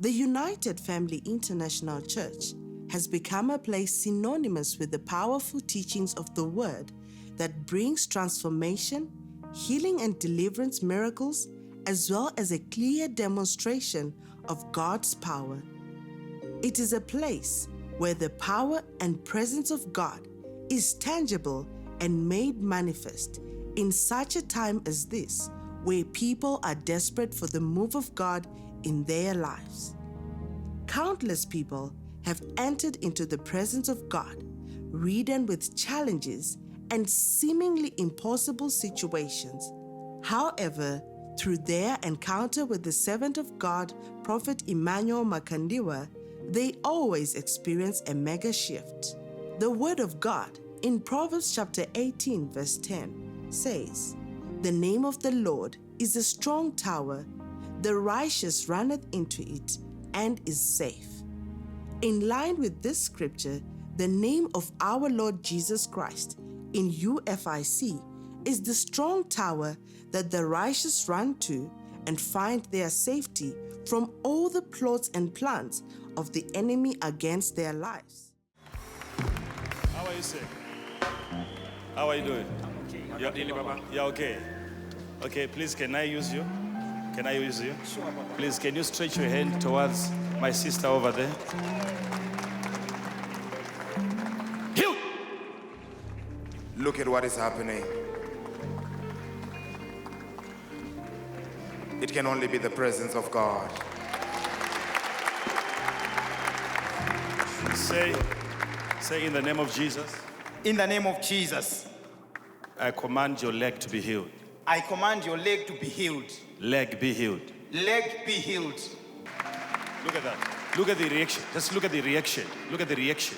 The United Family International Church has become a place synonymous with the powerful teachings of the Word that brings transformation, healing and deliverance miracles, as well as a clear demonstration of God's power. It is a place where the power and presence of God is tangible and made manifest in such a time as this, where people are desperate for the move of God in their lives. Countless people have entered into the presence of God, ridden with challenges and seemingly impossible situations. However, through their encounter with the servant of God, Prophet Emmanuel Makandiwa, they always experience a mega shift. The Word of God in Proverbs chapter 18 verse 10 says, "The name of the Lord is a strong tower, the righteous runneth into it and is safe." In line with this scripture, the name of our Lord Jesus Christ in UFIC is the strong tower that the righteous run to and find their safety from all the plots and plans of the enemy against their lives. How are you, sir? How are you doing? You're okay. Okay, please, can I use you? Can I use you? Sure, Papa. Please, can you stretch your hand towards my sister over there? Heal! Look at what is happening. It can only be the presence of God. Say in the name of Jesus, In the name of Jesus, I command your leg to be healed. I command your leg to be healed. Leg be healed. Leg be healed. Look at that. Look at the reaction. Just look at the reaction. Look at the reaction.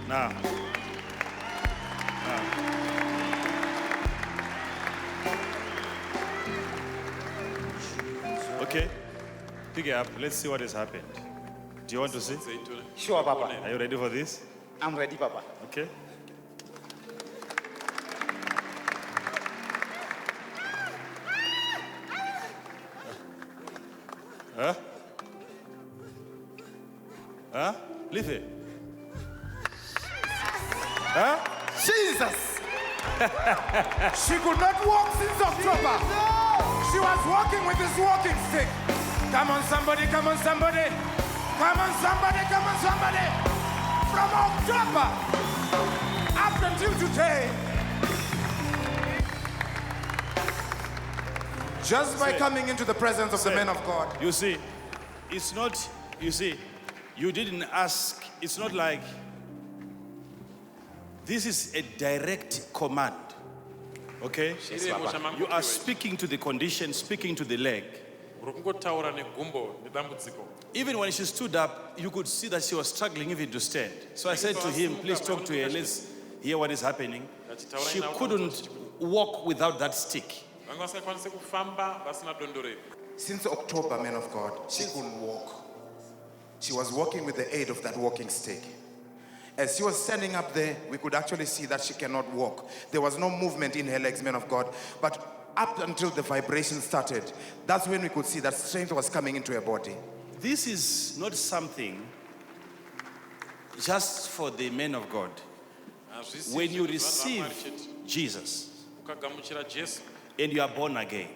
Now. Okay. Pick it up. Let's see what has happened. Do you want to see? Sure, Papa. Are you ready for this? I'm ready, Papa. Okay. Huh? Huh? Leave it. Huh? Jesus! She could not walk since October. She was walking with this walking stick. Come on, somebody, come on, somebody. Come on, somebody, come on, somebody. From October up until today. Just by coming into the presence of the men of God. You see, it's not, you see, you didn't ask, it's not like, this is a direct command, okay? Yes, Papa. You are speaking to the condition, speaking to the leg. Even when she stood up, you could see that she was struggling even to stand. So I said to him, please talk to her, let's hear what is happening. She couldn't walk without that stick. Since October, men of God, she couldn't walk. She was walking with the aid of that walking stick. As she was standing up there, we could actually see that she cannot walk. There was no movement in her legs, men of God. But up until the vibration started, that's when we could see that strength was coming into her body. This is not something just for the men of God. When you receive Jesus and you are born again,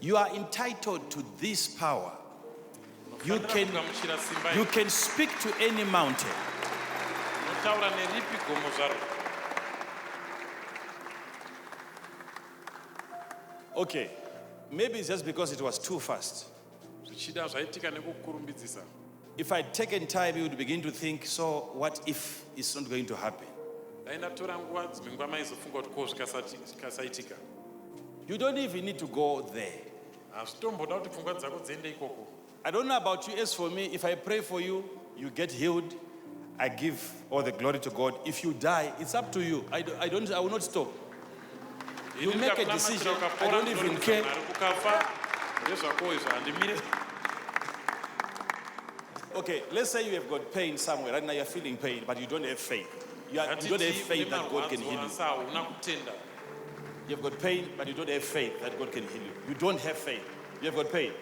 you are entitled to this power. You can speak to any mountain. Okay, maybe it's just because it was too fast. If I'd taken time, you would begin to think, so what if it's not going to happen? You don't even need to go there. Hazvitomboda kuti pfungwa dzako dziende ikoko. I don't know about you. As for me, if I pray for you, you get healed. I give all the glory to God. If you die, it's up to you. I will not stop. You make a decision. I don't even care. Okay, let's say you have got pain somewhere. Right now you're feeling pain, but you don't have faith. You don't have faith that God can heal you. You have got pain, but you don't have faith that God can heal you. You don't have faith. You have got pain.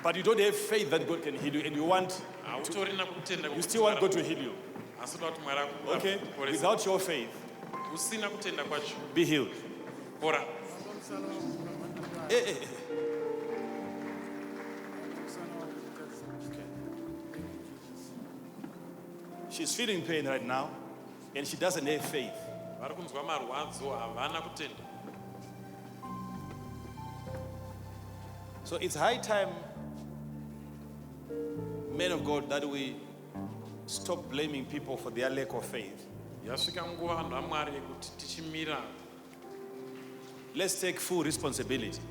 But you don't have faith that God can heal you, and you still want God to heal you. Okay? Without your faith, be healed. She's feeling pain right now, and she doesn't have faith. So it's high time, men of God, that we stop blaming people for their lack of faith. Let's take full responsibility.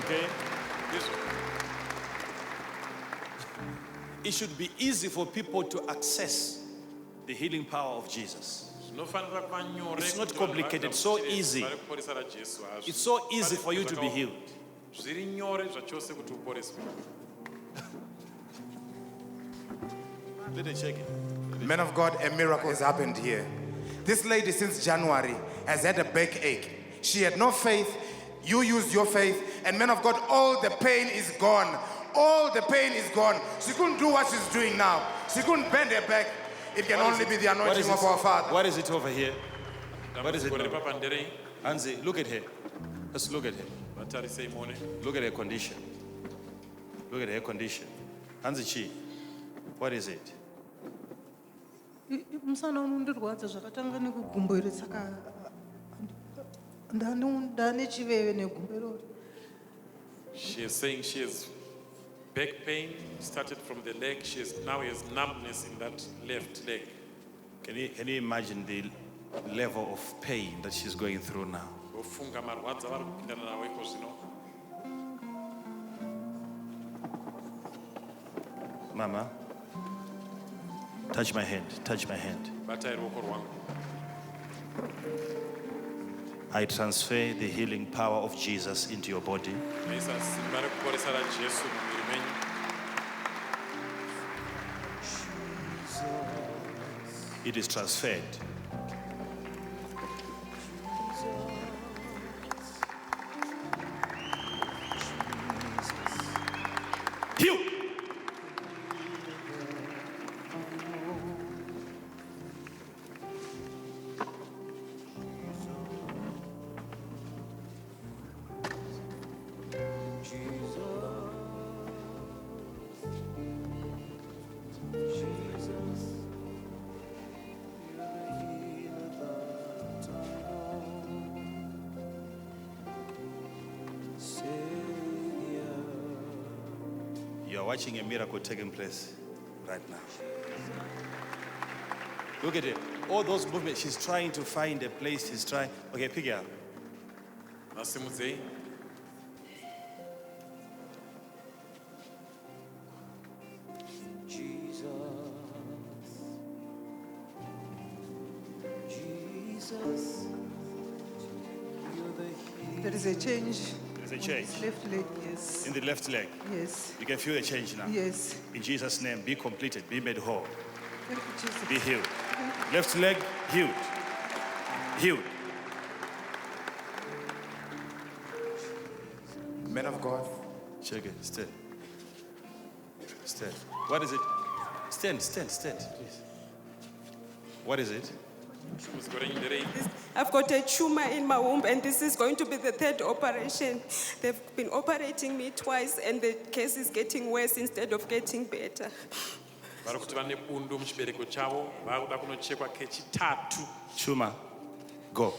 Okay? It should be easy for people to access the healing power of Jesus. It's not complicated, it's so easy. It's so easy for you to be healed. Let me check it. Man of God, a miracle has happened here. This lady since January has had a backache. She had no faith. You used your faith. And man of God, all the pain is gone. All the pain is gone. She couldn't do what she's doing now. She couldn't bend her back. It can only be the anointing of our Father. What is it over here? What is it now? Anzi, look at her. Let's look at her. Look at her condition. Look at her condition. Anzi Chi, what is it? Musana unondirwadza zvakatanga nekugumbo iri saka ndane chiveve negumbo iroro. She is saying she has back pain, started from the leg. Now has numbness in that left leg. Can you imagine the level of pain that she's going through now? Mama, touch my hand, touch my hand. I transfer the healing power of Jesus into your body. It is transferred. Heal. You are watching a miracle taking place right now. Look at it. All those movements, she's trying to find a place. She's trying. Okay, pick it up. There is a change. There's a change. Left leg, yes. In the left leg. Yes. You can feel the change now. Yes. In Jesus' name, be completed, be made whole, Thank you, Jesus. be healed. Left leg, healed. Healed. Man of God. Check it. Stand. Stand. What is it? Stand, please. What is it? I've got a tumor in my womb, and this is going to be the third operation. They've been operating me twice, and the case is getting worse instead of getting better. Tumor. Go.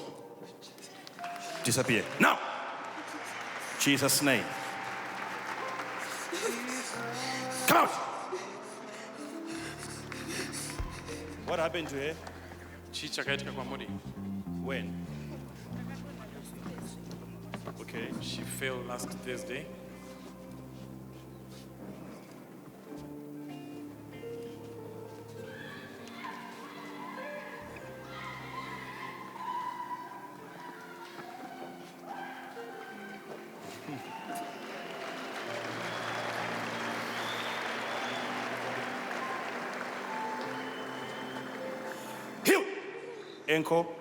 Disappear. Now. Jesus' name. Come out. What happened to her? When? Okay. She fell last Thursday. Heal. Ankle.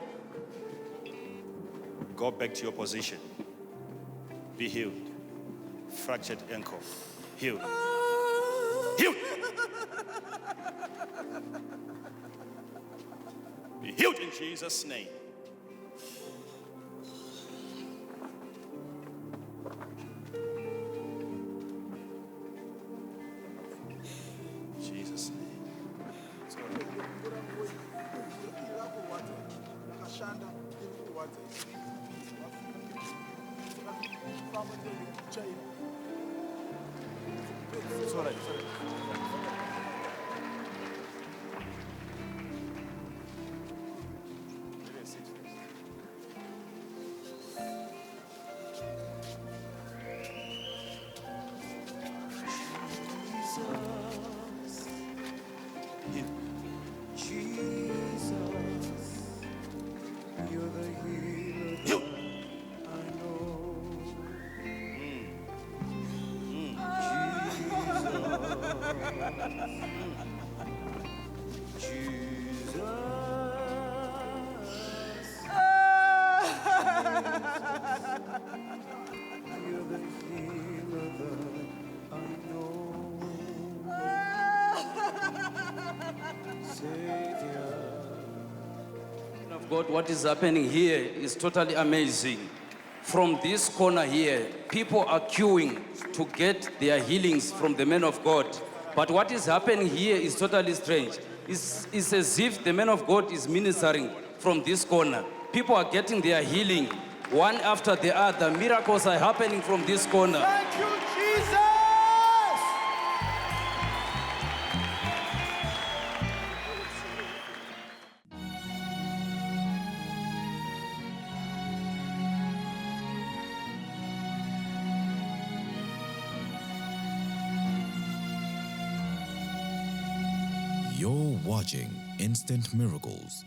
Go back to your position. Be healed. Fractured ankle. Healed. Healed. Be healed in Jesus' name. Jesus' name. It's all right. It's all right. Of God, what is happening here is totally amazing. From this corner here, people are queuing to get their healings from the man of God. But what is happening here is totally strange. It's as if the man of God is ministering from this corner. People are getting their healing one after the other. Miracles are happening from this corner. Thank you, Jesus. You're watching Instant Miracles,